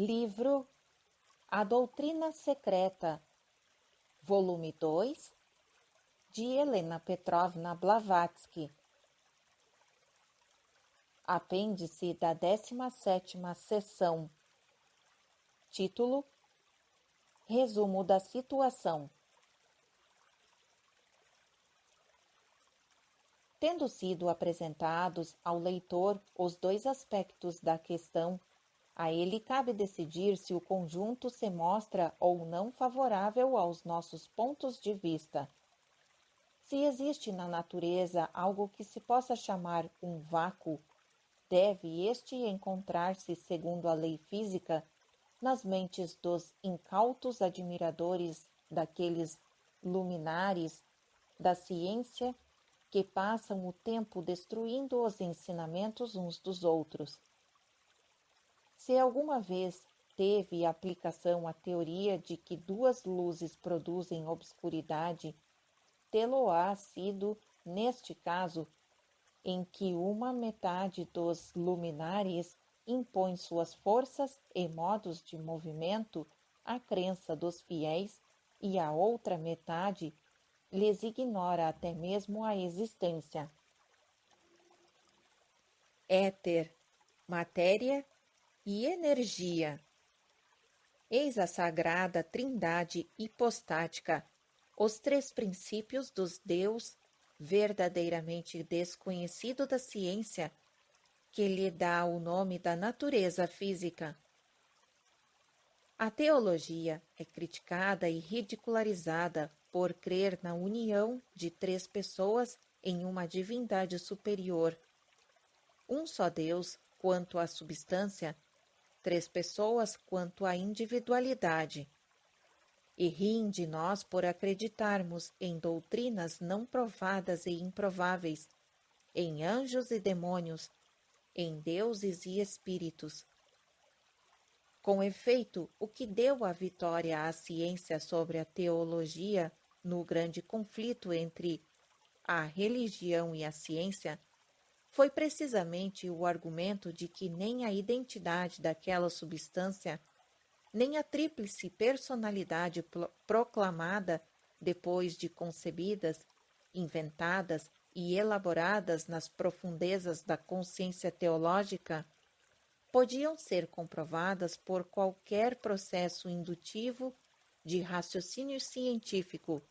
Livro A Doutrina Secreta, volume 2, de Helena Petrovna Blavatsky. Apêndice da 17ª seção. Título: Resumo da situação. Tendo sido apresentados ao leitor os dois aspectos da questão, a ele cabe decidir se o conjunto se mostra ou não favorável aos nossos pontos de vista. Se existe na natureza algo que se possa chamar um vácuo, deve este encontrar-se, segundo a lei física, nas mentes dos incautos admiradores daqueles luminares da ciência que passam o tempo destruindo os ensinamentos uns dos outros. Se alguma vez teve aplicação a teoria de que duas luzes produzem obscuridade, tê-lo-á sido, neste caso, em que uma metade dos luminares impõe suas forças e modos de movimento à crença dos fiéis e a outra metade lhes ignora até mesmo a existência. Éter, matéria e energia. Eis a sagrada trindade hipostática, os três princípios dos Deus verdadeiramente desconhecido da ciência, que lhe dá o nome da natureza física. A teologia é criticada e ridicularizada por crer na união de três pessoas em uma divindade superior. Um só Deus quanto à substância, três pessoas quanto à individualidade. E riem de nós por acreditarmos em doutrinas não provadas e improváveis, em anjos e demônios, em deuses e espíritos. Com efeito, o que deu a vitória à ciência sobre a teologia no grande conflito entre a religião e a ciência foi precisamente o argumento de que nem a identidade daquela substância, nem a tríplice personalidade proclamada depois de concebidas, inventadas e elaboradas nas profundezas da consciência teológica, podiam ser comprovadas por qualquer processo indutivo de raciocínio científico,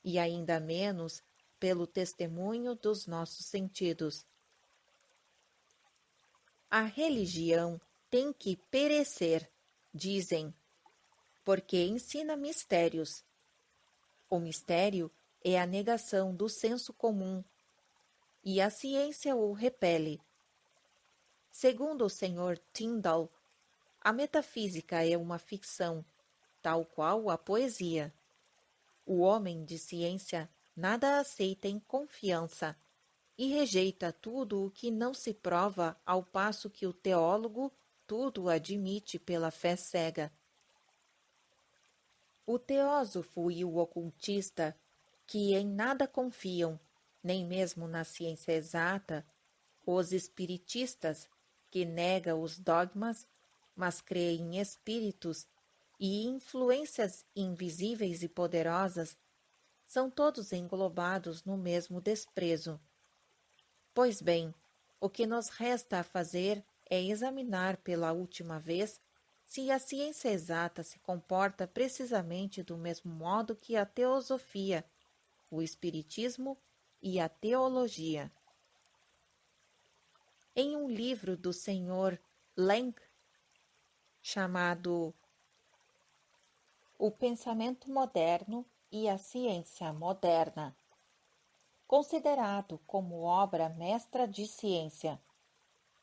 e ainda menos pelo testemunho dos nossos sentidos. A religião tem que perecer, dizem, porque ensina mistérios. O mistério é a negação do senso comum, e a ciência o repele. Segundo o Sr. Tyndall, a metafísica é uma ficção, tal qual a poesia. O homem de ciência nada aceita em confiança e rejeita tudo o que não se prova, ao passo que o teólogo tudo admite pela fé cega. O teósofo e o ocultista, que em nada confiam, nem mesmo na ciência exata, os espiritistas, que nega os dogmas, mas crê em espíritos e influências invisíveis e poderosas, são todos englobados no mesmo desprezo. Pois bem, o que nos resta a fazer é examinar pela última vez se a ciência exata se comporta precisamente do mesmo modo que a teosofia, o espiritismo e a teologia. Em um livro do Sr. Lenk, chamado O Pensamento Moderno e a Ciência Moderna, considerado como obra mestra de ciência,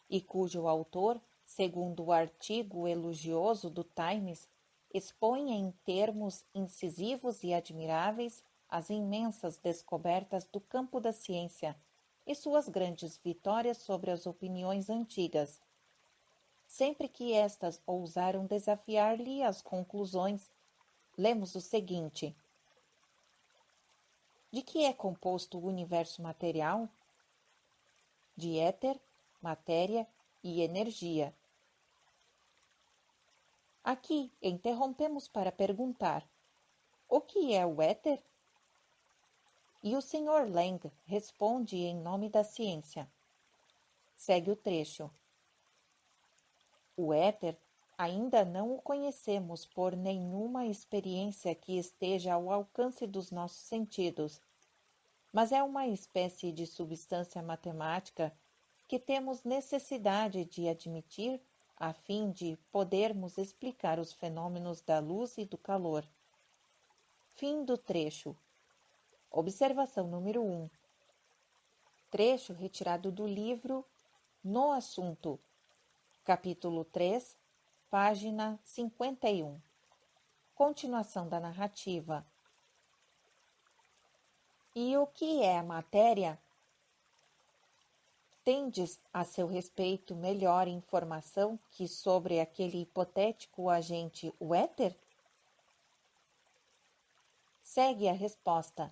e cujo autor, segundo o artigo elogioso do Times, expõe em termos incisivos e admiráveis as imensas descobertas do campo da ciência e suas grandes vitórias sobre as opiniões antigas, sempre que estas ousaram desafiar-lhe as conclusões. Lemos o seguinte: de que é composto o universo material? De éter, matéria e energia. Aqui interrompemos para perguntar: o que é o éter? E o Sr. Lang responde em nome da ciência. Segue o trecho. O éter ainda não o conhecemos por nenhuma experiência que esteja ao alcance dos nossos sentidos, mas é uma espécie de substância matemática que temos necessidade de admitir a fim de podermos explicar os fenômenos da luz e do calor. Fim do trecho. Observação número 1. Trecho retirado do livro No Assunto, capítulo 3, página 51. Continuação da narrativa. E o que é a matéria? Tendes a seu respeito melhor informação que sobre aquele hipotético agente, o éter? Segue a resposta.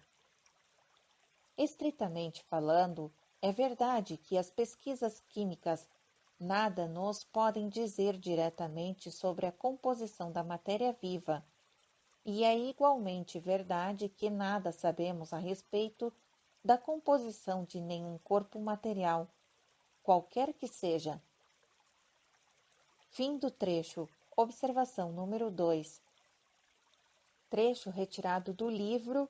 Estritamente falando, é verdade que as pesquisas químicas nada nos podem dizer diretamente sobre a composição da matéria viva, e é igualmente verdade que nada sabemos a respeito da composição de nenhum corpo material, qualquer que seja. Fim do trecho. Observação número 2. Trecho retirado do livro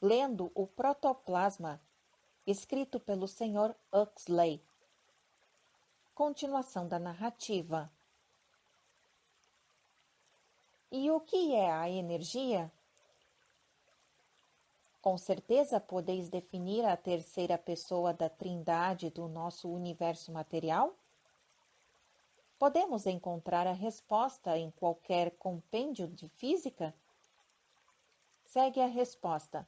Lendo o Protoplasma, escrito pelo Sr. Huxley. Continuação da narrativa. E o que é a energia? Com certeza podeis definir a terceira pessoa da trindade do nosso universo material? Podemos encontrar a resposta em qualquer compêndio de física? Segue a resposta.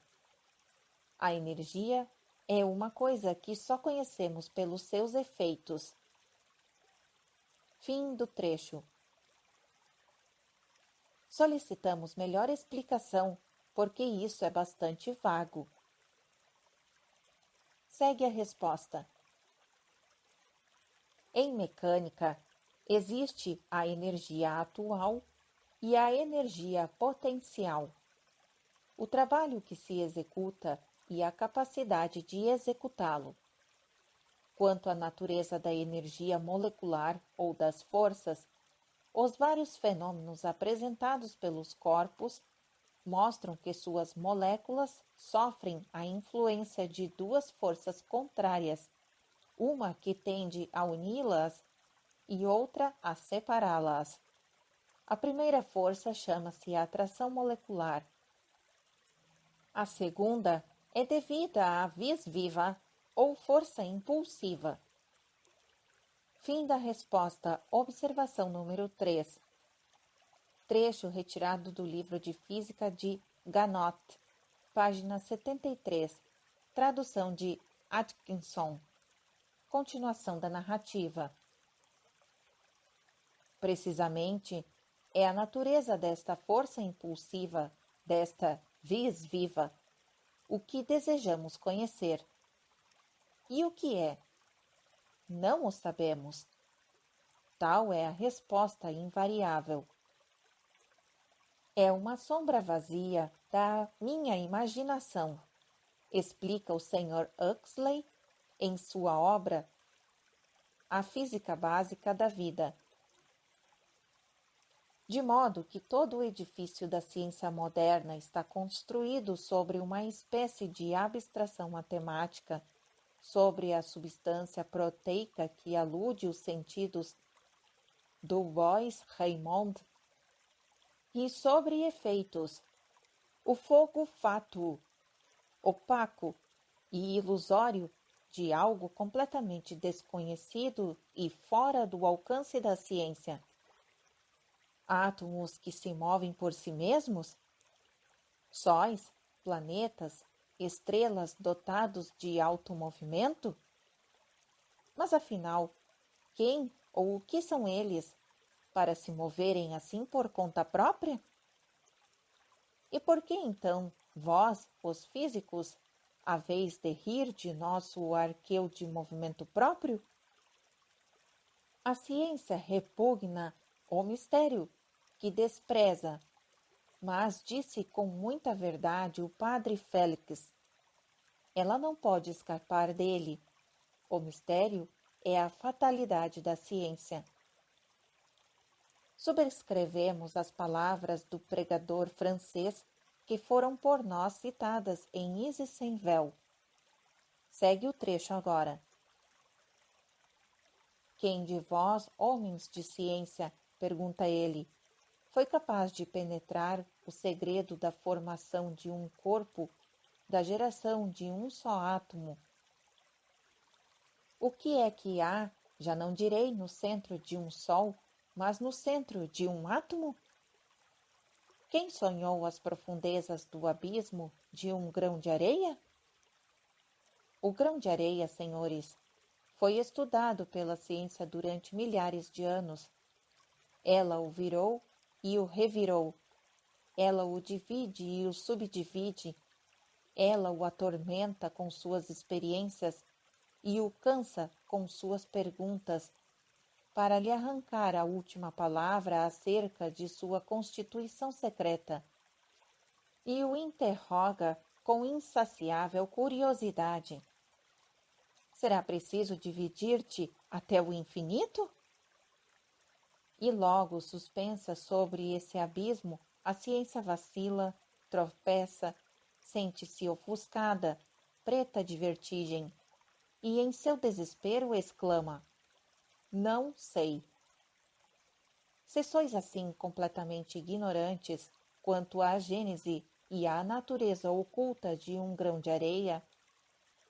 A energia é uma coisa que só conhecemos pelos seus efeitos. Fim do trecho. Solicitamos melhor explicação, porque isso é bastante vago. Segue a resposta. Em mecânica, existe a energia atual e a energia potencial. O trabalho que se executa e a capacidade de executá-lo. Quanto à natureza da energia molecular ou das forças, os vários fenômenos apresentados pelos corpos mostram que suas moléculas sofrem a influência de duas forças contrárias, uma que tende a uni-las e outra a separá-las. A primeira força chama-se atração molecular. A segunda é devida à vis viva ou força impulsiva. Fim da resposta. Observação número 3. Trecho retirado do livro de Física de Ganot, página 73, tradução de Atkinson. Continuação da narrativa. Precisamente, é a natureza desta força impulsiva, desta vis viva, o que desejamos conhecer. E o que é? Não o sabemos. Tal é a resposta invariável. É uma sombra vazia da minha imaginação, explica o Sr. Huxley em sua obra A Física Básica da Vida. De modo que todo o edifício da ciência moderna está construído sobre uma espécie de abstração matemática sobre a substância proteica que alude os sentidos do Bois-Reymond e sobre efeitos, o fogo fátuo, opaco e ilusório de algo completamente desconhecido e fora do alcance da ciência. Átomos que se movem por si mesmos? Sóis, planetas, estrelas dotados de alto movimento? Mas afinal, quem ou o que são eles para se moverem assim por conta própria? E por que então vós, os físicos, haveis de rir de nosso arqueu de movimento próprio? A ciência repugna o mistério que despreza, mas disse com muita verdade o padre Félix. Ela não pode escapar dele. O mistério é a fatalidade da ciência. Subscrevemos as palavras do pregador francês que foram por nós citadas em Isis sem véu. Segue o trecho agora. Quem de vós, homens de ciência, pergunta ele, foi capaz de penetrar o segredo da formação de um corpo, da geração de um só átomo? O que é que há, já não direi no centro de um sol, mas no centro de um átomo? Quem sonhou as profundezas do abismo de um grão de areia? O grão de areia, senhores, foi estudado pela ciência durante milhares de anos. Ela o virou e o revirou. Ela o divide e o subdivide. Ela o atormenta com suas experiências e o cansa com suas perguntas, para lhe arrancar a última palavra acerca de sua constituição secreta. E o interroga com insaciável curiosidade. Será preciso dividir-te até o infinito? E logo suspensa sobre esse abismo, a ciência vacila, tropeça, sente-se ofuscada, preta de vertigem, e em seu desespero exclama: não sei. Se sois assim completamente ignorantes quanto à gênese e à natureza oculta de um grão de areia,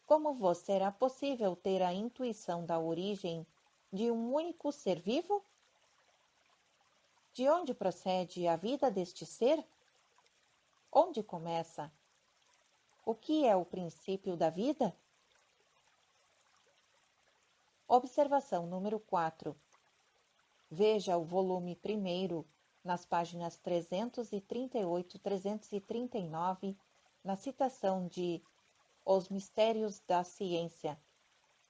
como vos será possível ter a intuição da origem de um único ser vivo? De onde procede a vida deste ser? Onde começa? O que é o princípio da vida? Observação número 4. Veja o volume 1º, nas páginas 338 e 339, na citação de Os Mistérios da Ciência,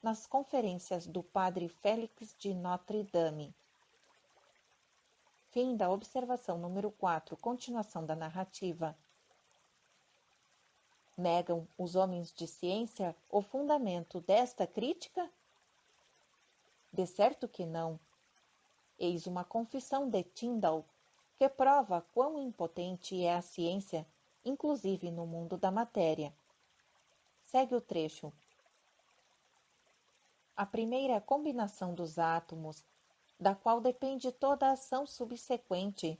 nas conferências do padre Félix de Notre-Dame. Fim da observação número 4, continuação da narrativa. Negam os homens de ciência o fundamento desta crítica? De certo que não. Eis uma confissão de Tyndall, que prova quão impotente é a ciência, inclusive no mundo da matéria. Segue o trecho. A primeira combinação dos átomos, da qual depende toda a ação subsequente,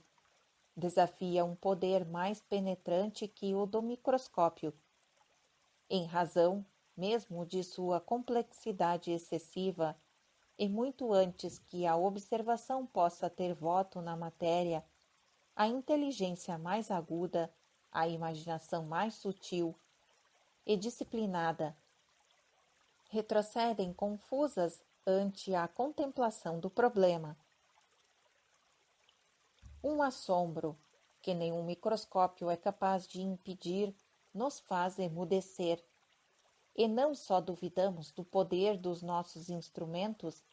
desafia um poder mais penetrante que o do microscópio, em razão mesmo de sua complexidade excessiva, e muito antes que a observação possa ter voto na matéria, a inteligência mais aguda, a imaginação mais sutil e disciplinada retrocedem confusas ante a contemplação do problema. Um assombro que nenhum microscópio é capaz de impedir nos faz emudecer, e não só duvidamos do poder dos nossos instrumentos,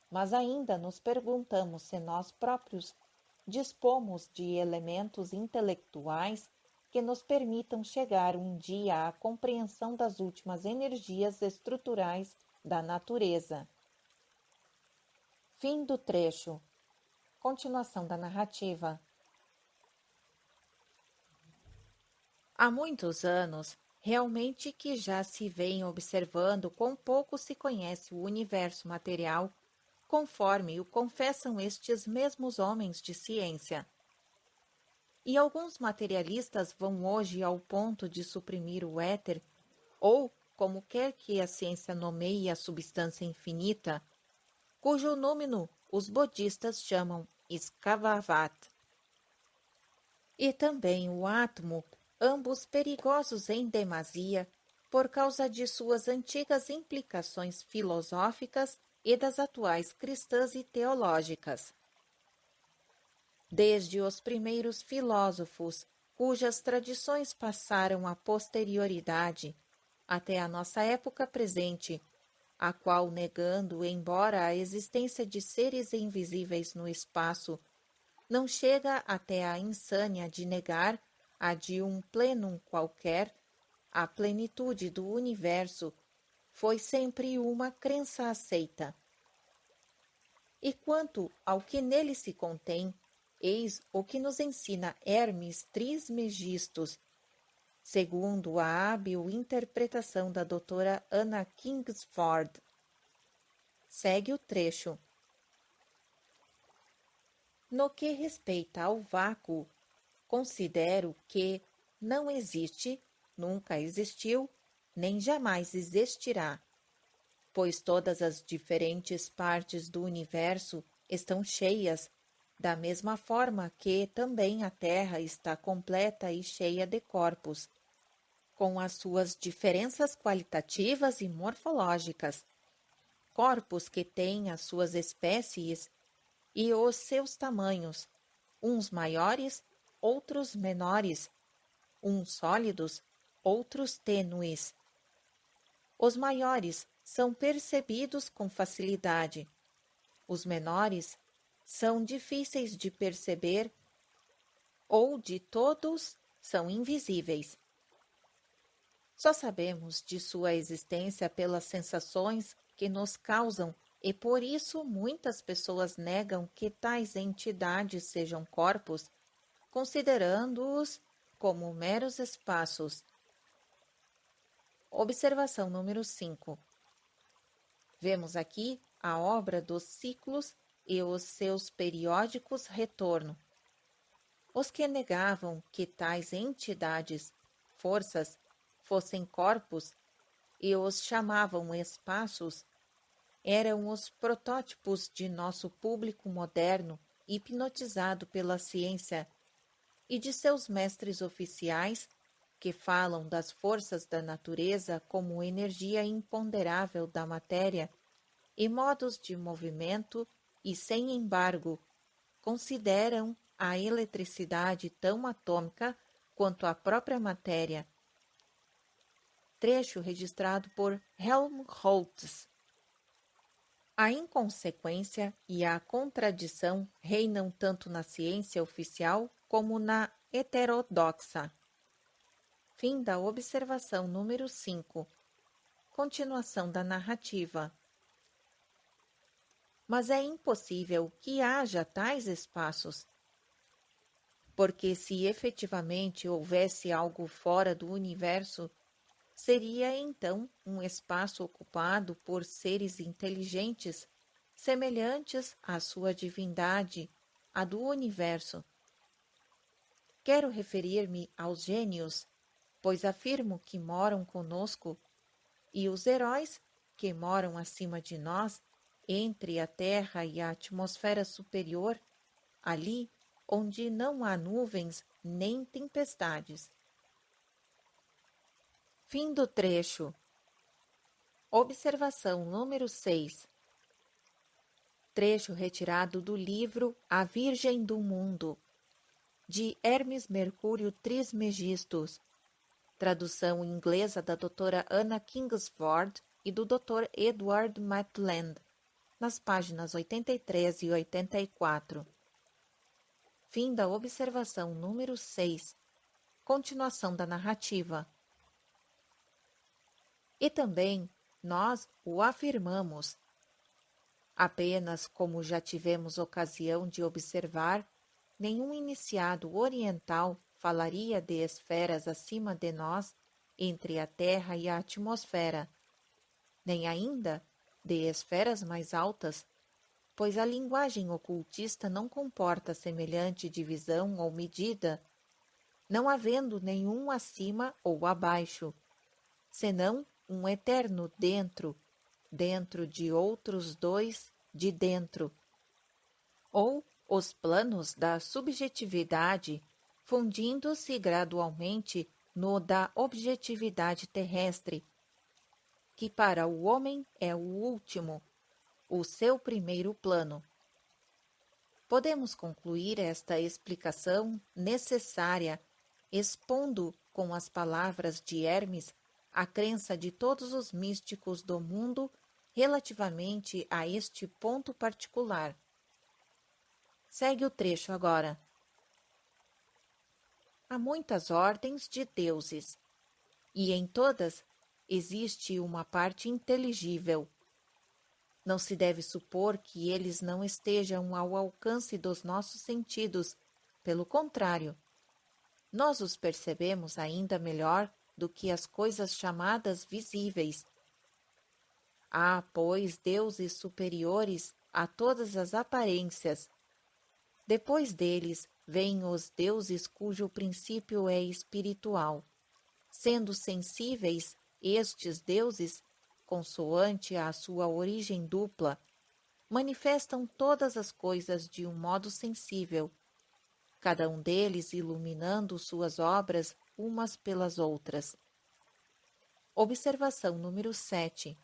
mas ainda nos perguntamos se nós próprios dispomos de elementos intelectuais que nos permitam chegar um dia à compreensão das últimas energias estruturais da natureza. Fim do trecho. Continuação da narrativa. Há muitos anos, realmente que já se vem observando quão pouco se conhece o universo material, conforme o confessam estes mesmos homens de ciência. E alguns materialistas vão hoje ao ponto de suprimir o éter, ou, como quer que a ciência nomeie a substância infinita, cujo número os budistas chamam Skavavat. E também o átomo, ambos perigosos em demasia, por causa de suas antigas implicações filosóficas e das atuais cristãs e teológicas. Desde os primeiros filósofos, cujas tradições passaram à posterioridade, até a nossa época presente, a qual, negando, embora a existência de seres invisíveis no espaço, não chega até a insânia de negar a de um plenum qualquer, a plenitude do universo foi sempre uma crença aceita. E quanto ao que nele se contém, eis o que nos ensina Hermes Trismegistus, segundo a hábil interpretação da doutora Anna Kingsford. Segue o trecho. No que respeita ao vácuo, considero que não existe, nunca existiu, nem jamais existirá, pois todas as diferentes partes do universo estão cheias, da mesma forma que também a Terra está completa e cheia de corpos, com as suas diferenças qualitativas e morfológicas, corpos que têm as suas espécies e os seus tamanhos, uns maiores, outros menores, uns sólidos, outros tênues. Os maiores são percebidos com facilidade, os menores são difíceis de perceber ou de todos são invisíveis. Só sabemos de sua existência pelas sensações que nos causam e por isso muitas pessoas negam que tais entidades sejam corpos, considerando-os como meros espaços. Observação número 5. Vemos aqui a obra dos ciclos e os seus periódicos retorno. Os que negavam que tais entidades, forças, fossem corpos e os chamavam espaços, eram os protótipos de nosso público moderno hipnotizado pela ciência e de seus mestres oficiais que falam das forças da natureza como energia imponderável da matéria e modos de movimento e, sem embargo, consideram a eletricidade tão atômica quanto a própria matéria. Trecho registrado por Helmholtz. A inconsequência e a contradição reinam tanto na ciência oficial como na heterodoxa. Fim da observação número 5. Continuação da narrativa. Mas é impossível que haja tais espaços, porque se efetivamente houvesse algo fora do universo, seria então um espaço ocupado por seres inteligentes, semelhantes à sua divindade, a do universo. Quero referir-me aos gênios, pois afirmo que moram conosco, e os heróis, que moram acima de nós, entre a Terra e a atmosfera superior, ali onde não há nuvens nem tempestades. Fim do trecho. Observação número 6. Trecho retirado do livro A Virgem do Mundo, de Hermes Mercúrio Trismegistus, tradução inglesa da doutora Anna Kingsford e do Dr. Edward Maitland, nas páginas 83 e 84. Fim da observação número 6. Continuação da narrativa. E também nós o afirmamos. Apenas como já tivemos ocasião de observar, nenhum iniciado oriental falaria de esferas acima de nós, entre a Terra e a atmosfera, nem ainda de esferas mais altas, pois a linguagem ocultista não comporta semelhante divisão ou medida, não havendo nenhum acima ou abaixo, senão um eterno dentro, dentro de outros dois de dentro, ou os planos da subjetividade fundindo-se gradualmente no da objetividade terrestre, que para o homem é o último, o seu primeiro plano. Podemos concluir esta explicação necessária expondo com as palavras de Hermes a crença de todos os místicos do mundo relativamente a este ponto particular. Segue o trecho agora. Há muitas ordens de deuses, e em todas existe uma parte inteligível. Não se deve supor que eles não estejam ao alcance dos nossos sentidos. Pelo contrário, nós os percebemos ainda melhor do que as coisas chamadas visíveis. Há, pois, deuses superiores a todas as aparências. Depois deles vêm os deuses cujo princípio é espiritual. Sendo sensíveis, estes deuses, consoante a sua origem dupla, manifestam todas as coisas de um modo sensível, cada um deles iluminando suas obras umas pelas outras. Observação número 7.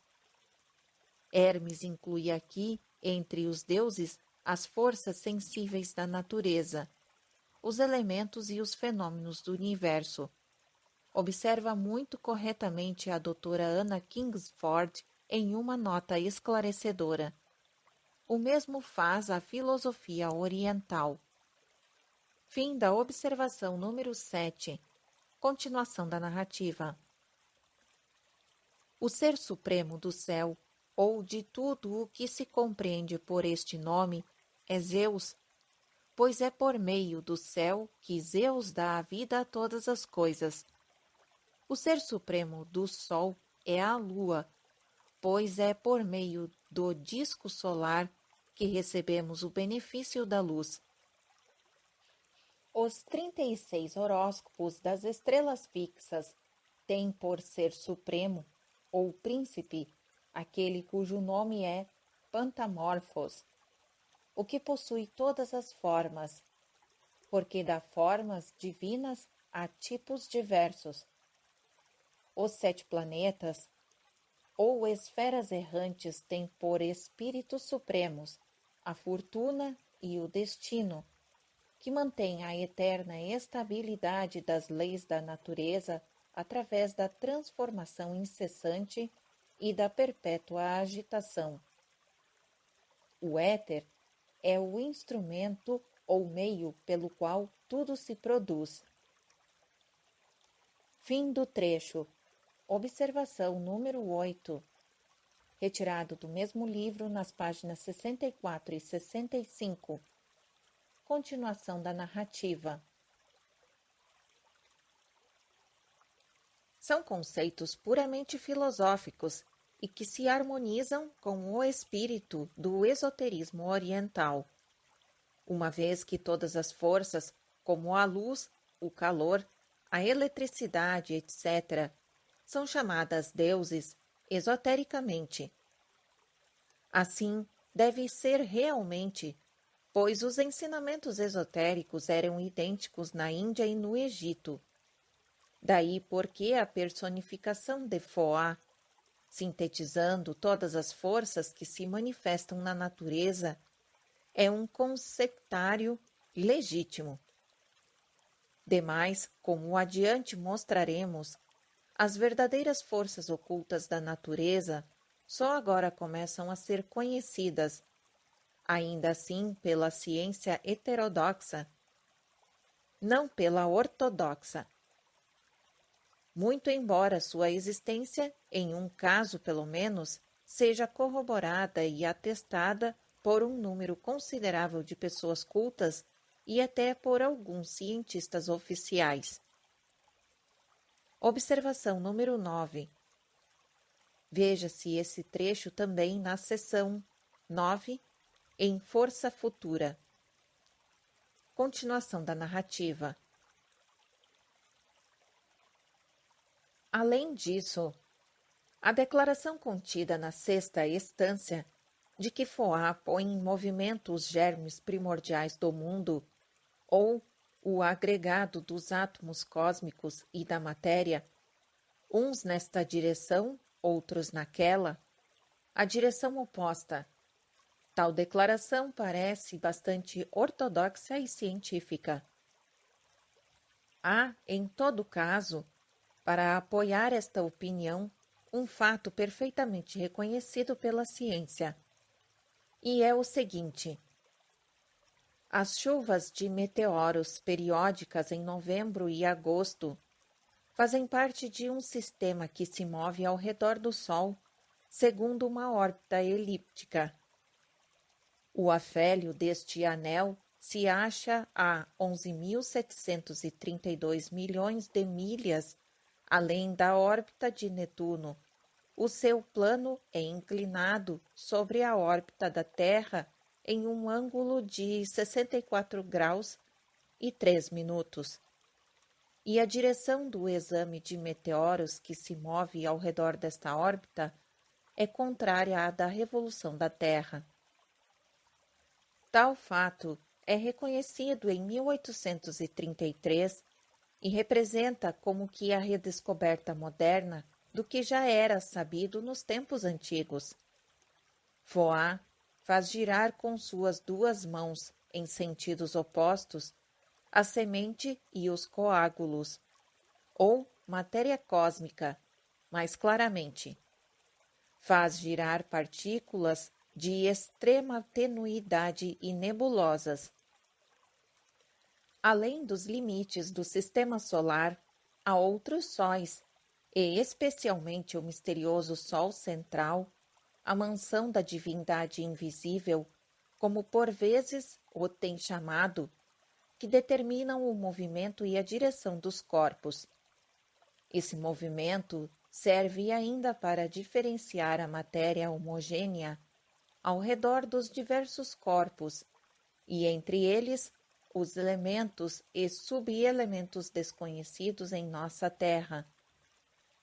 Hermes inclui aqui, entre os deuses, as forças sensíveis da natureza, os elementos e os fenômenos do universo. Observa muito corretamente a doutora Anna Kingsford em uma nota esclarecedora. O mesmo faz a filosofia oriental. Fim da observação número 7. Continuação da narrativa. O Ser Supremo do céu, ou de tudo o que se compreende por este nome, é Zeus, pois é por meio do céu que Zeus dá a vida a todas as coisas. O Ser Supremo do Sol é a Lua, pois é por meio do disco solar que recebemos o benefício da luz. Os 36 horóscopos das estrelas fixas têm por Ser Supremo, ou Príncipe, aquele cujo nome é Pantamorfos, o que possui todas as formas, porque dá formas divinas a tipos diversos. Os 7 planetas, ou esferas errantes, têm por espíritos supremos a fortuna e o destino, que mantém a eterna estabilidade das leis da natureza através da transformação incessante e da perpétua agitação. O éter é o instrumento ou meio pelo qual tudo se produz. Fim do trecho. Observação número 8. Retirado do mesmo livro nas páginas 64 e 65. Continuação da narrativa. São conceitos puramente filosóficos e que se harmonizam com o espírito do esoterismo oriental, uma vez que todas as forças, como a luz, o calor, a eletricidade, etc., são chamadas deuses esotericamente. Assim, deve ser realmente, pois os ensinamentos esotéricos eram idênticos na Índia e no Egito. Daí porque a personificação de Foá, sintetizando todas as forças que se manifestam na natureza, é um conceptário legítimo. Demais, como adiante mostraremos, as verdadeiras forças ocultas da natureza só agora começam a ser conhecidas, ainda assim pela ciência heterodoxa, não pela ortodoxa. Muito embora sua existência, em um caso pelo menos, seja corroborada e atestada por um número considerável de pessoas cultas e até por alguns cientistas oficiais. Observação número 9. Veja-se esse trecho também na seção 9, em Força Futura. Continuação da narrativa. Além disso, a declaração contida na sexta estância de que Foá põe em movimento os germes primordiais do mundo, ou o agregado dos átomos cósmicos e da matéria, uns nesta direção, outros naquela, a direção oposta. Tal declaração parece bastante ortodoxa e científica. Há, em todo caso, para apoiar esta opinião, um fato perfeitamente reconhecido pela ciência, e é o seguinte: As chuvas de meteoros periódicas em novembro e agosto fazem parte de um sistema que se move ao redor do Sol, segundo uma órbita elíptica. O afélio deste anel se acha a 11.732 milhões de milhas além da órbita de Netuno. O seu plano é inclinado sobre a órbita da Terra em um ângulo de 64 graus e 3 minutos. E a direção do exame de meteoros que se move ao redor desta órbita é contrária à da revolução da Terra. Tal fato é reconhecido em 1833 e representa como que a redescoberta moderna do que já era sabido nos tempos antigos. Foa faz girar com suas duas mãos, em sentidos opostos, a semente e os coágulos, ou matéria cósmica, mais claramente. Faz girar partículas de extrema tenuidade e nebulosas. Além dos limites do sistema solar, há outros sóis, e especialmente o misterioso Sol central, a mansão da divindade invisível, como por vezes o tem chamado, que determinam o movimento e a direção dos corpos. Esse movimento serve ainda para diferenciar a matéria homogênea ao redor dos diversos corpos, e entre eles os elementos e subelementos desconhecidos em nossa Terra,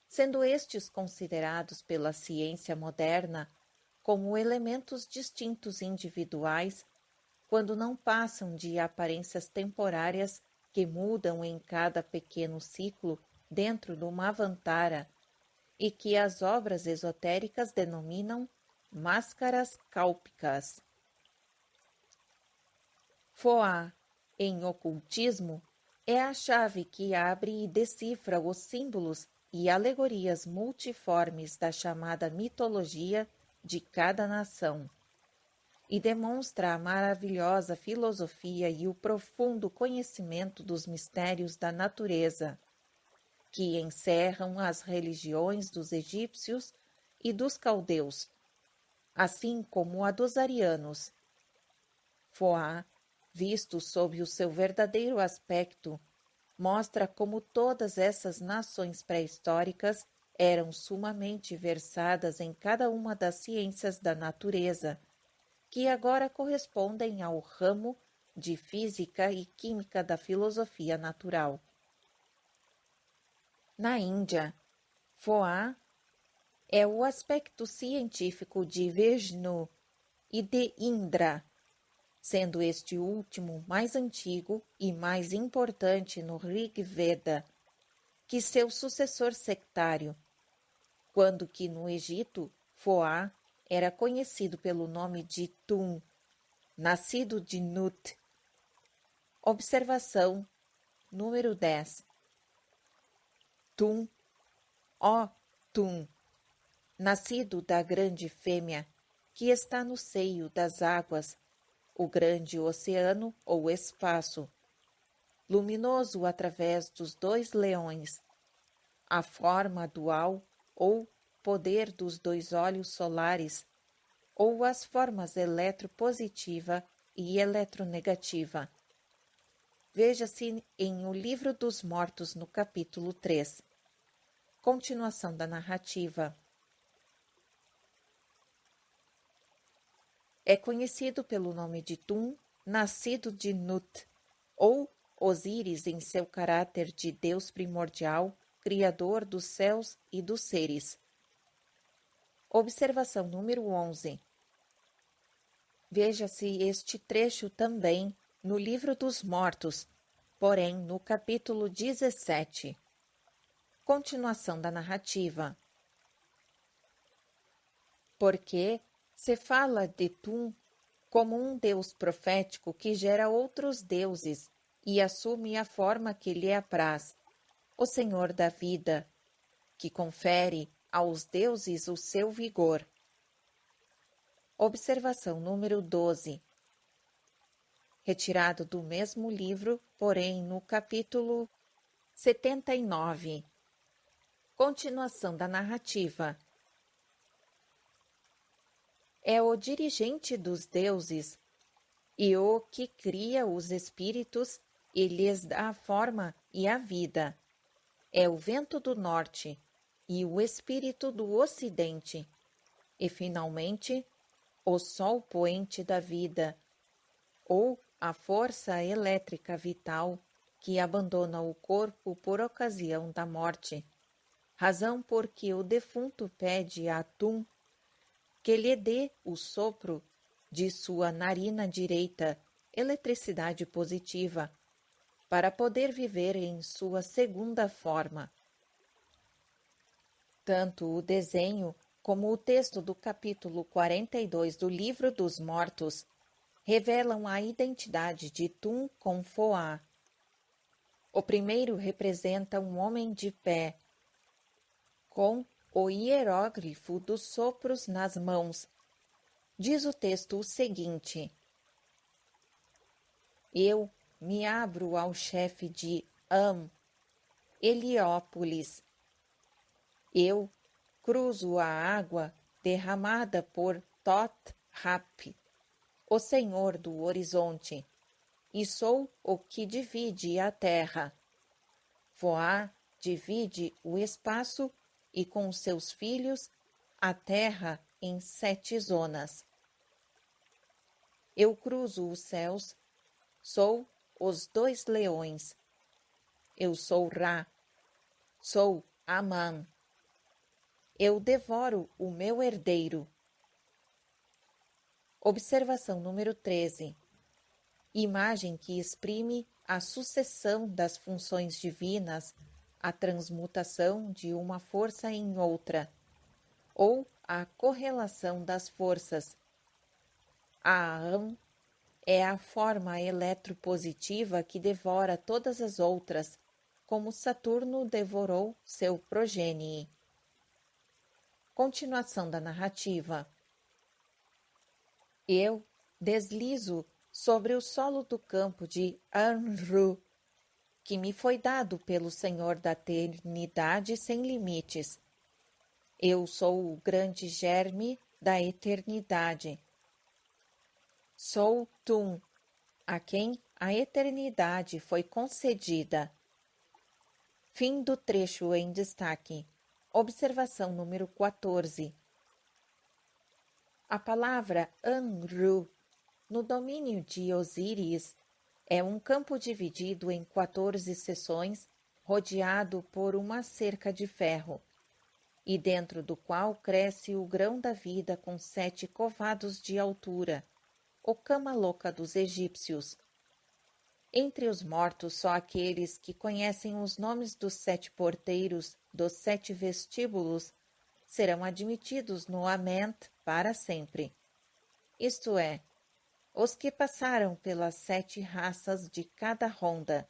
sendo estes considerados pela ciência moderna como elementos distintos individuais, quando não passam de aparências temporárias que mudam em cada pequeno ciclo dentro de uma avantara, e que as obras esotéricas denominam máscaras cálpicas. Foa, em ocultismo, é a chave que abre e decifra os símbolos e alegorias multiformes da chamada mitologia de cada nação, e demonstra a maravilhosa filosofia e o profundo conhecimento dos mistérios da natureza, que encerram as religiões dos egípcios e dos caldeus, assim como a dos arianos. Foa, visto sob o seu verdadeiro aspecto, mostra como todas essas nações pré-históricas eram sumamente versadas em cada uma das ciências da natureza, que agora correspondem ao ramo de física e química da filosofia natural. Na Índia, Foa é o aspecto científico de Vishnu e de Indra, sendo este último mais antigo e mais importante no Rig Veda que seu sucessor sectário, quando que no Egito, Foa era conhecido pelo nome de Tum, nascido de Nut. Observação número 10. Tum, ó Tum, nascido da grande fêmea, que está no seio das águas, o grande oceano ou espaço, luminoso através dos dois leões, a forma dual ou poder dos dois olhos solares, ou as formas eletropositiva e eletronegativa. Veja-se em O Livro dos Mortos, no capítulo 3. Continuação da narrativa. É conhecido pelo nome de Tum, nascido de Nut, ou Osíris em seu caráter de Deus primordial, criador dos céus e dos seres. Observação número 11. Veja-se este trecho também no Livro dos Mortos, porém no capítulo 17. Continuação da narrativa. Porque se fala de Tum como um deus profético que gera outros deuses e assume a forma que lhe apraz, o Senhor da vida, que confere aos deuses o seu vigor. Observação número 12. retirado do mesmo livro, porém no capítulo 79. Continuação da narrativa. É o dirigente dos deuses e o que cria os espíritos e lhes dá a forma e a vida. É o vento do norte e o espírito do ocidente, e finalmente o sol poente da vida, ou a força elétrica vital que abandona o corpo por ocasião da morte, razão por que o defunto pede a Tum que lhe dê o sopro de sua narina direita, eletricidade positiva, para poder viver em sua segunda forma. Tanto o desenho como o texto do capítulo 42 do Livro dos Mortos revelam a identidade de Tum com Foá. O primeiro representa um homem de pé, com o hieróglifo dos sopros nas mãos. Diz o texto o seguinte: Eu me abro ao chefe de Heliópolis. Eu cruzo a água derramada por Thoth-Rap, o Senhor do horizonte, e sou o que divide a terra. Foá divide o espaço e com seus filhos a terra em 7 zonas. Eu cruzo os céus, sou os 2 leões. Eu sou Ra, sou Amã. Eu devoro o meu herdeiro. Observação número 13. Imagem que exprime a sucessão das funções divinas, a transmutação de uma força em outra, ou a correlação das forças. A Am é a forma eletropositiva que devora todas as outras, como Saturno devorou seu progenie. Continuação da narrativa. Eu deslizo sobre o solo do campo de Anru, que me foi dado pelo Senhor da eternidade sem limites. Eu sou o grande germe da eternidade. Sou Tum, a quem a eternidade foi concedida. Fim do trecho em destaque. Observação número 14. A palavra Anru, no domínio de Osíris, é um campo dividido em 14 seções, rodeado por uma cerca de ferro, e dentro do qual cresce o grão da vida com 7 covados de altura, o cama louca dos egípcios. Entre os mortos, só aqueles que conhecem os nomes dos 7 porteiros dos 7 vestíbulos serão admitidos no Ament para sempre. Isto é, os que passaram pelas 7 raças de cada ronda.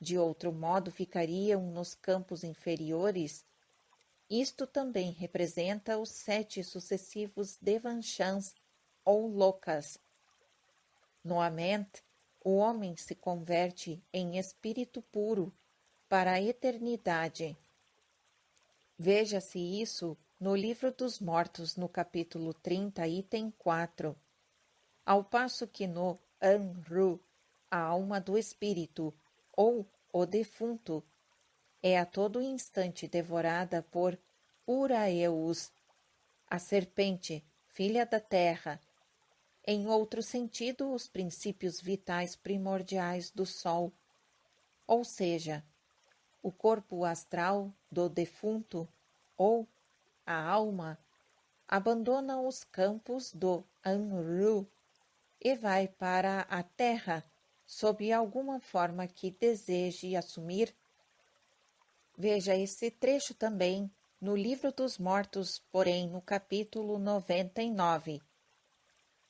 De outro modo ficariam nos campos inferiores. Isto também representa os 7 sucessivos Devanshans ou Lokas. No Ament, o homem se converte em espírito puro para a eternidade. Veja-se isso no Livro dos Mortos, no capítulo 30, item 4. Ao passo que no Anru, a alma do espírito, ou o defunto, é a todo instante devorada por Uraeus, a serpente, filha da terra. Em outro sentido, os princípios vitais primordiais do Sol, ou seja, o corpo astral do defunto, ou a alma, abandona os campos do Anru e vai para a Terra sob alguma forma que deseje assumir. Veja esse trecho também no Livro dos Mortos, porém no capítulo 99.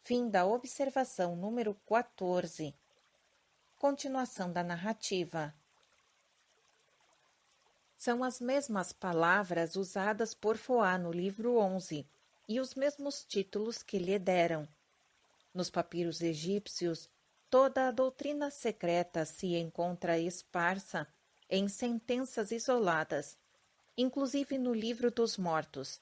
Fim da observação número 14. Continuação da narrativa. São as mesmas palavras usadas por Foá no livro 11 e os mesmos títulos que lhe deram. Nos papiros egípcios, Toda a doutrina secreta se encontra esparsa em sentenças isoladas, inclusive no Livro dos Mortos.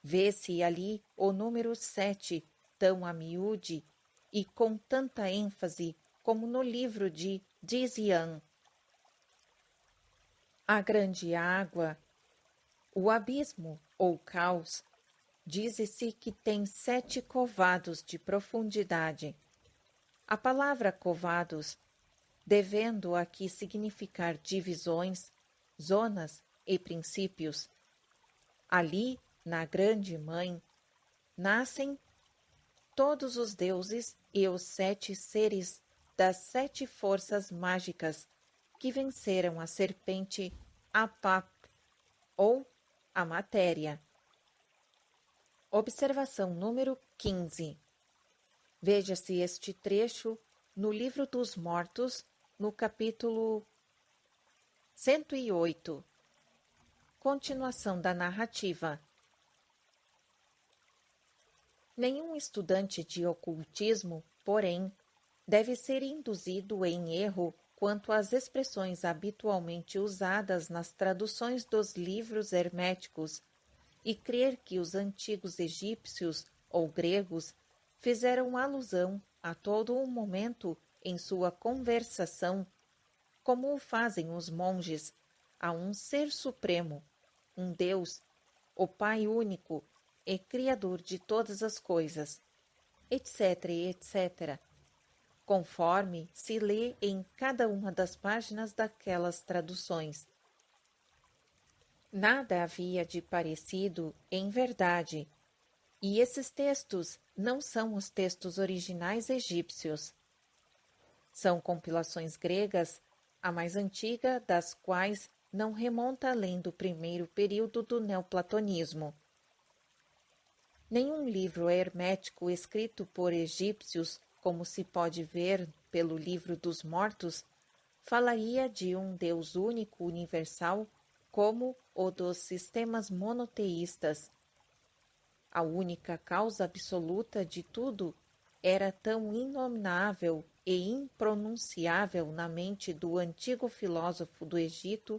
Vê-se ali o número 7, tão a miúde e com tanta ênfase como no livro de Dizian. A grande água, o abismo ou caos, diz-se que tem 7 covados de profundidade. A palavra covados, devendo aqui significar divisões, zonas e princípios. Ali, na Grande Mãe, nascem todos os deuses e os 7 seres das 7 forças mágicas que venceram a serpente Apap, ou a matéria. Observação número 15. Veja-se este trecho no Livro dos Mortos, no capítulo 108. Continuação da narrativa. Nenhum estudante de ocultismo, porém, deve ser induzido em erro quanto às expressões habitualmente usadas nas traduções dos livros herméticos e crer que os antigos egípcios ou gregos fizeram alusão a todo o momento em sua conversação, como o fazem os monges, a um ser supremo, um Deus, o Pai único e Criador de todas as coisas, etc., etc., conforme se lê em cada uma das páginas daquelas traduções. Nada havia de parecido em verdade, e esses textos não são os textos originais egípcios. São compilações gregas, a mais antiga das quais não remonta além do primeiro período do neoplatonismo. Nenhum livro hermético escrito por egípcios, como se pode ver pelo Livro dos Mortos, falaria de um Deus único universal como o dos sistemas monoteístas. A única causa absoluta de tudo era tão inominável e impronunciável na mente do antigo filósofo do Egito,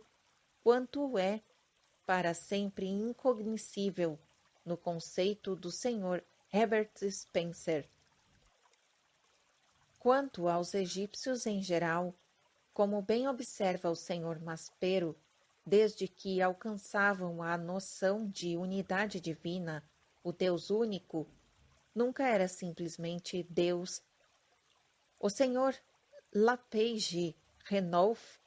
quanto é para sempre incognoscível no conceito do Sr. Herbert Spencer. Quanto aos egípcios em geral, como bem observa o Sr. Maspero, desde que alcançavam a noção de unidade divina, o Deus único nunca era simplesmente Deus. O Sr. Lapage Renolf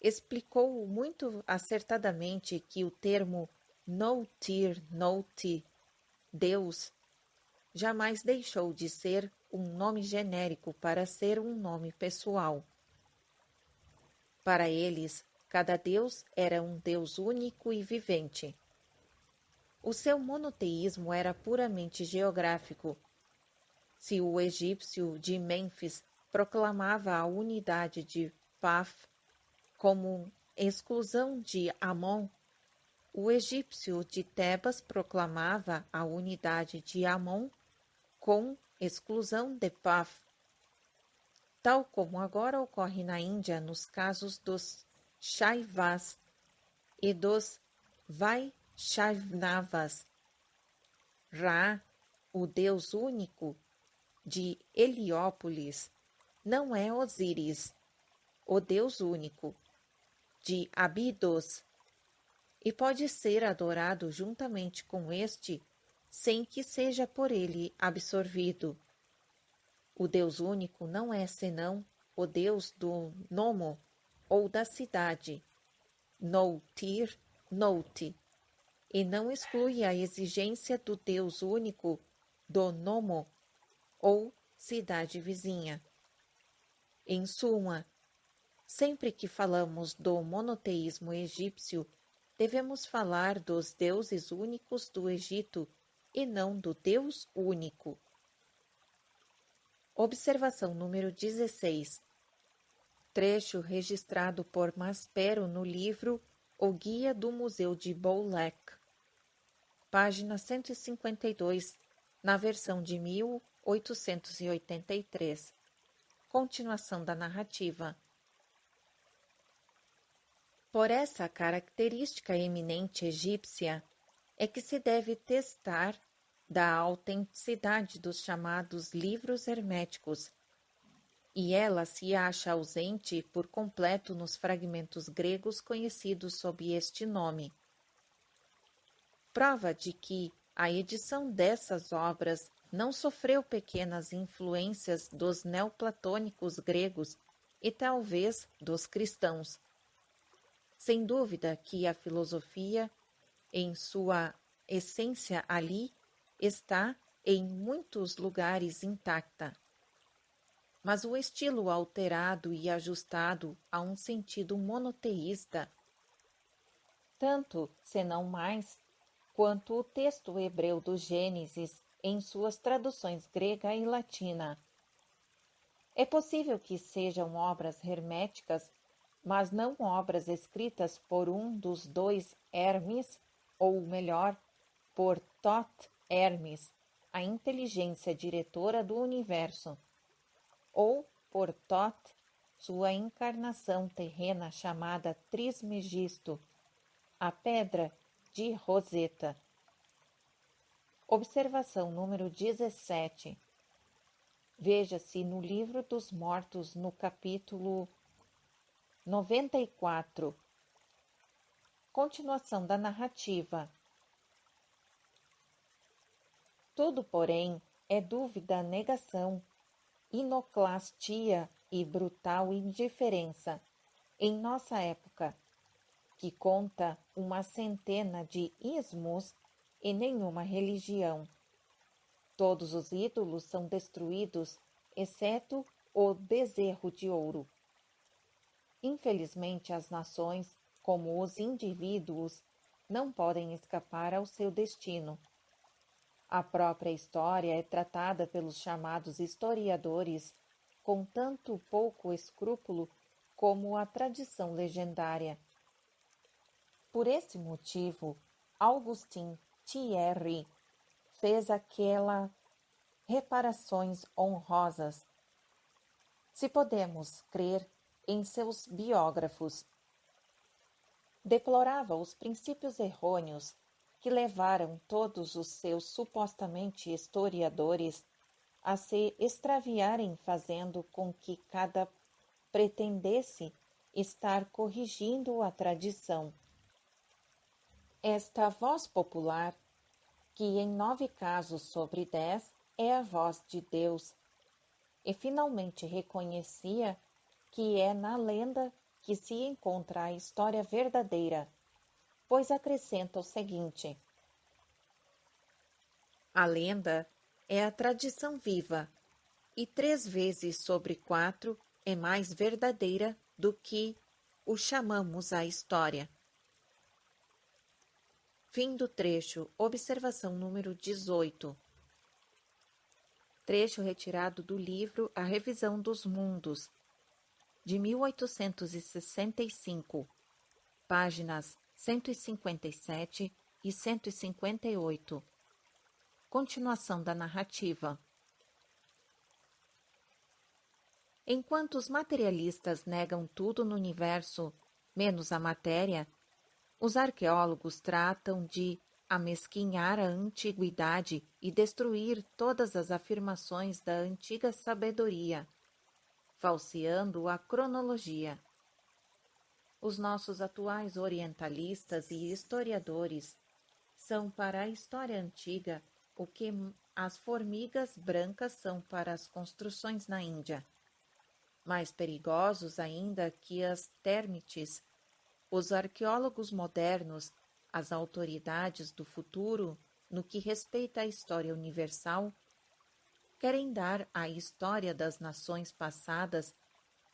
explicou muito acertadamente que o termo Noutir Nouti, Deus, jamais deixou de ser um nome genérico para ser um nome pessoal. Para eles, cada Deus era um Deus único e vivente. O seu monoteísmo era puramente geográfico. Se o egípcio de Mênfis proclamava a unidade de Paf como exclusão de Amon, o egípcio de Tebas proclamava a unidade de Amon com exclusão de Paf, tal como agora ocorre na Índia nos casos dos Shaivas e dos Vaishnavas. Ra, o Deus único de Heliópolis, não é Osíris, o Deus único de Abidos, e pode ser adorado juntamente com este, sem que seja por ele absorvido. O Deus único não é senão o Deus do Nomo, ou da cidade, Noutir, Nouti, e não exclui a exigência do Deus único do Nomo, ou cidade vizinha. Em suma, sempre que falamos do monoteísmo egípcio, devemos falar dos deuses únicos do Egito e não do Deus único. Observação número 16. Trecho registrado por Maspero no livro O Guia do Museu de Boulek. Página 152, na versão de 1883. Continuação da narrativa. Por essa característica eminente egípcia é que se deve testar da autenticidade dos chamados livros herméticos, e ela se acha ausente por completo nos fragmentos gregos conhecidos sob este nome. Prova de que a edição dessas obras não sofreu pequenas influências dos neoplatônicos gregos e talvez dos cristãos. Sem dúvida que a filosofia, em sua essência ali, está em muitos lugares intacta. Mas o estilo alterado e ajustado a um sentido monoteísta, tanto, se não mais, quanto o texto hebreu do Gênesis em suas traduções grega e latina. É possível que sejam obras herméticas, mas não obras escritas por um dos dois Hermes, ou melhor, por Thoth Hermes, a inteligência diretora do universo, ou por Thoth, sua encarnação terrena chamada Trismegisto, a pedra de Roseta. Observação número 17. Veja-se no Livro dos Mortos, no capítulo 94. Continuação da narrativa. Tudo, porém, é dúvida, negação, inoclastia e brutal indiferença em nossa época, que conta uma centena de ismos e nenhuma religião. Todos os ídolos são destruídos, exceto o bezerro de ouro. Infelizmente, as nações, como os indivíduos, não podem escapar ao seu destino. A própria história é tratada pelos chamados historiadores com tanto pouco escrúpulo como a tradição legendária. Por esse motivo, Augustin Thierry fez aquelas reparações honrosas, se podemos crer em seus biógrafos. Deplorava os princípios errôneos que levaram todos os seus supostamente historiadores a se extraviarem, fazendo com que cada pretendesse estar corrigindo a tradição. Esta voz popular, que em 9 casos sobre 10 é a voz de Deus, e finalmente reconhecia que é na lenda que se encontra a história verdadeira, pois acrescenta o seguinte: a lenda é a tradição viva, e 3 vezes sobre 4 é mais verdadeira do que o chamamos a história. Fim do trecho. Observação número 18. Trecho retirado do livro A Revisão dos Mundos, de 1865, páginas 157 e 158. Continuação da narrativa. Enquanto os materialistas negam tudo no universo, menos a matéria, os arqueólogos tratam de amesquinhar a antiguidade e destruir todas as afirmações da antiga sabedoria, falseando a cronologia. Os nossos atuais orientalistas e historiadores são para a história antiga o que as formigas brancas são para as construções na Índia. Mais perigosos ainda que as termites, os arqueólogos modernos, as autoridades do futuro, no que respeita à história universal, querem dar à história das nações passadas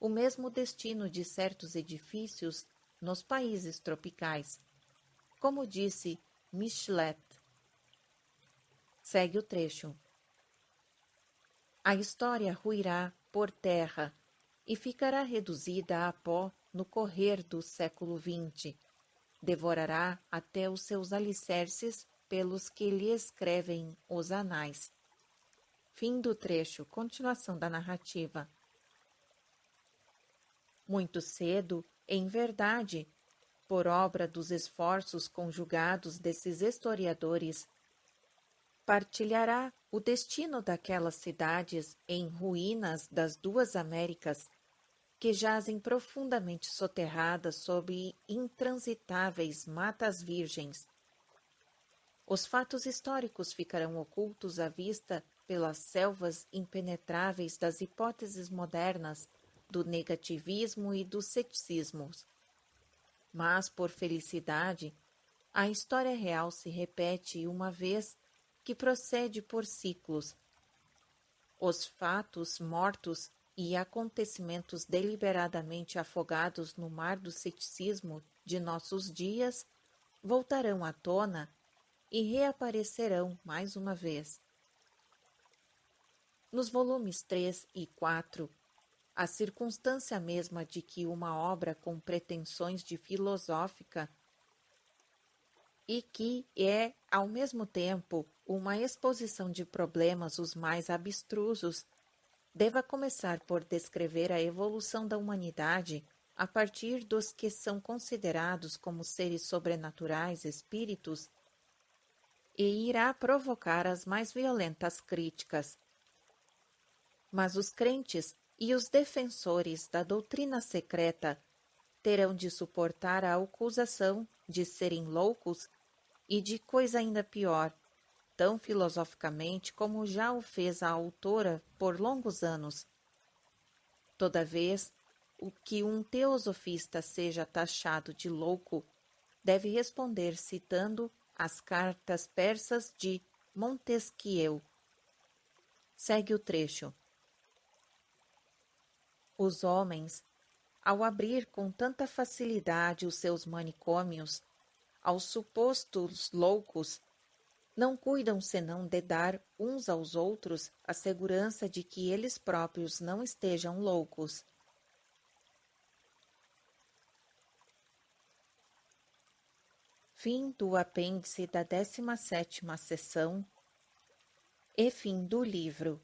o mesmo destino de certos edifícios nos países tropicais, como disse Michelet. Segue o trecho. A história ruirá por terra e ficará reduzida a pó no correr do século XX. Devorará até os seus alicerces pelos que lhe escrevem os anais. Fim do trecho. Continuação da narrativa. Muito cedo, em verdade, por obra dos esforços conjugados desses historiadores, partilhará o destino daquelas cidades em ruínas das duas Américas, que jazem profundamente soterradas sob intransitáveis matas virgens. Os fatos históricos ficarão ocultos à vista pelas selvas impenetráveis das hipóteses modernas, do negativismo e dos ceticismos. Mas, por felicidade, a história real se repete uma vez que procede por ciclos. Os fatos mortos e acontecimentos deliberadamente afogados no mar do ceticismo de nossos dias voltarão à tona e reaparecerão mais uma vez. Nos volumes 3 e 4, a circunstância mesma de que uma obra com pretensões de filosófica e que é, ao mesmo tempo, uma exposição de problemas os mais abstrusos, deva começar por descrever a evolução da humanidade a partir dos que são considerados como seres sobrenaturais, espíritos, e irá provocar as mais violentas críticas. Mas os crentes e os defensores da doutrina secreta terão de suportar a acusação de serem loucos e de coisa ainda pior, tão filosoficamente como já o fez a autora por longos anos. Toda vez o que um teosofista seja taxado de louco, deve responder citando as cartas persas de Montesquieu. Segue o trecho. Os homens, ao abrir com tanta facilidade os seus manicômios aos supostos loucos, não cuidam senão de dar uns aos outros a segurança de que eles próprios não estejam loucos. Fim do apêndice da 17ª seção e fim do livro.